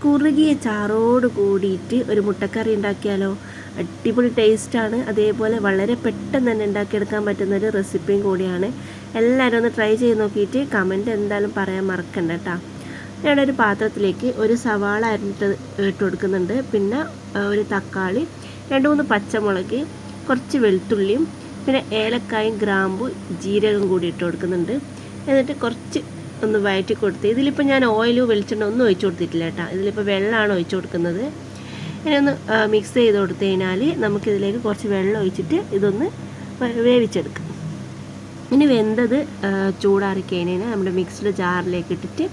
കുറുകിയ ചാറോട് കൂടിയിട്ട് ഒരു മുട്ടക്കറി ഉണ്ടാക്കിയാലോ? അടിപൊളി ടേസ്റ്റാണ്. അതേപോലെ വളരെ പെട്ടെന്ന് തന്നെ ഉണ്ടാക്കിയെടുക്കാൻ പറ്റുന്നൊരു റെസിപ്പിയും കൂടിയാണ്. എല്ലാവരും ഒന്ന് ട്രൈ ചെയ്ത് നോക്കിയിട്ട് കമൻറ്റ് എന്തായാലും പറയാൻ മറക്കണ്ട കേട്ടോ. ഞാനൊരു പാത്രത്തിലേക്ക് ഒരു സവാള അരിഞ്ഞിട്ട് ഇട്ട് കൊടുക്കുന്നുണ്ട്. പിന്നെ ഒരു തക്കാളി, 2-3 പച്ചമുളക്, കുറച്ച് വെളുത്തുള്ളിയും, പിന്നെ ഏലക്കായും ഗ്രാമ്പു ജീരകം കൂടി ഇട്ട് കൊടുക്കുന്നുണ്ട്. എന്നിട്ട് കുറച്ച് ഒന്ന് വഴറ്റി കൊടുത്ത്, ഇതിലിപ്പോൾ ഞാൻ ഓയിലോ വെളിച്ചെണ്ണ ഒന്നും ഒഴിച്ചു കൊടുത്തിട്ടില്ല കേട്ടോ. ഇതിലിപ്പോൾ വെള്ളമാണ് ഒഴിച്ചു കൊടുക്കുന്നത്. ഇനി ഒന്ന് മിക്സ് ചെയ്ത് കൊടുത്തു കഴിഞ്ഞാൽ നമുക്കിതിലേക്ക് കുറച്ച് വെള്ളം ഒഴിച്ചിട്ട് ഇതൊന്ന് വേവിച്ചെടുക്കാം. ഇനി വെന്തത് ചൂടാറി കഴിഞ്ഞാൽ നമ്മുടെ മിക്സിയുടെ ജാറിലേക്ക് ഇട്ടിട്ട്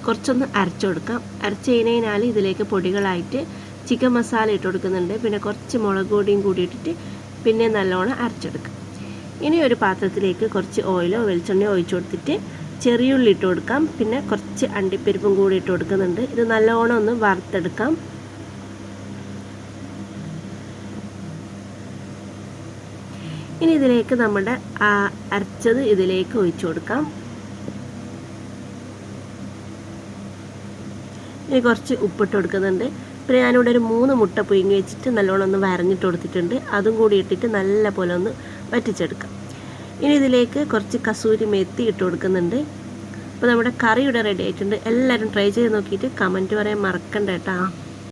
കുറച്ചൊന്ന് അരച്ചു കൊടുക്കാം. അരച്ച് കഴിഞ്ഞാൽ ഇതിലേക്ക് പൊടികളായിട്ട് ചിക്കൻ മസാല ഇട്ട് കൊടുക്കുന്നുണ്ട്. പിന്നെ കുറച്ച് മുളക് പൊടിയും കൂടി ഇട്ടിട്ട് പിന്നെ നല്ലോണം അരച്ചെടുക്കാം. ഇനി ഒരു പാത്രത്തിലേക്ക് കുറച്ച് ഓയിലോ വെളിച്ചെണ്ണയോ ഒഴിച്ചു കൊടുത്തിട്ട് ചെറിയുള്ളി ഇട്ട് കൊടുക്കാം. പിന്നെ കുറച്ച് അണ്ടിപ്പരിപ്പും കൂടി ഇട്ട് കൊടുക്കുന്നുണ്ട്. ഇത് നല്ലോണം ഒന്ന് വറുത്തെടുക്കാം. ഇനി ഇതിലേക്ക് നമ്മുടെ അരച്ചത് ഇതിലേക്ക് ഒഴിച്ചു കൊടുക്കാം. ഇനി കുറച്ച് ഉപ്പിട്ട് കൊടുക്കുന്നുണ്ട്. പിന്നെ ഞാനിവിടെ ഒരു 3 മുട്ട പുഴുങ്ങി വെച്ചിട്ട് നല്ലോണം ഒന്ന് വരഞ്ഞിട്ട് കൊടുത്തിട്ടുണ്ട്. അതും കൂടി ഇട്ടിട്ട് നല്ല പോലെ ഒന്ന് വറ്റിച്ചെടുക്കാം. ഇനി ഇതിലേക്ക് കുറച്ച് കസൂരി മേത്തി ഇട്ട് കൊടുക്കുന്നുണ്ട്. അപ്പോൾ നമ്മുടെ കറി ഇവിടെ റെഡി ആയിട്ടുണ്ട്. എല്ലാവരും ട്രൈ ചെയ്ത് നോക്കിയിട്ട് കമൻറ്റ് പറയാൻ മറക്കണ്ട കേട്ടോ.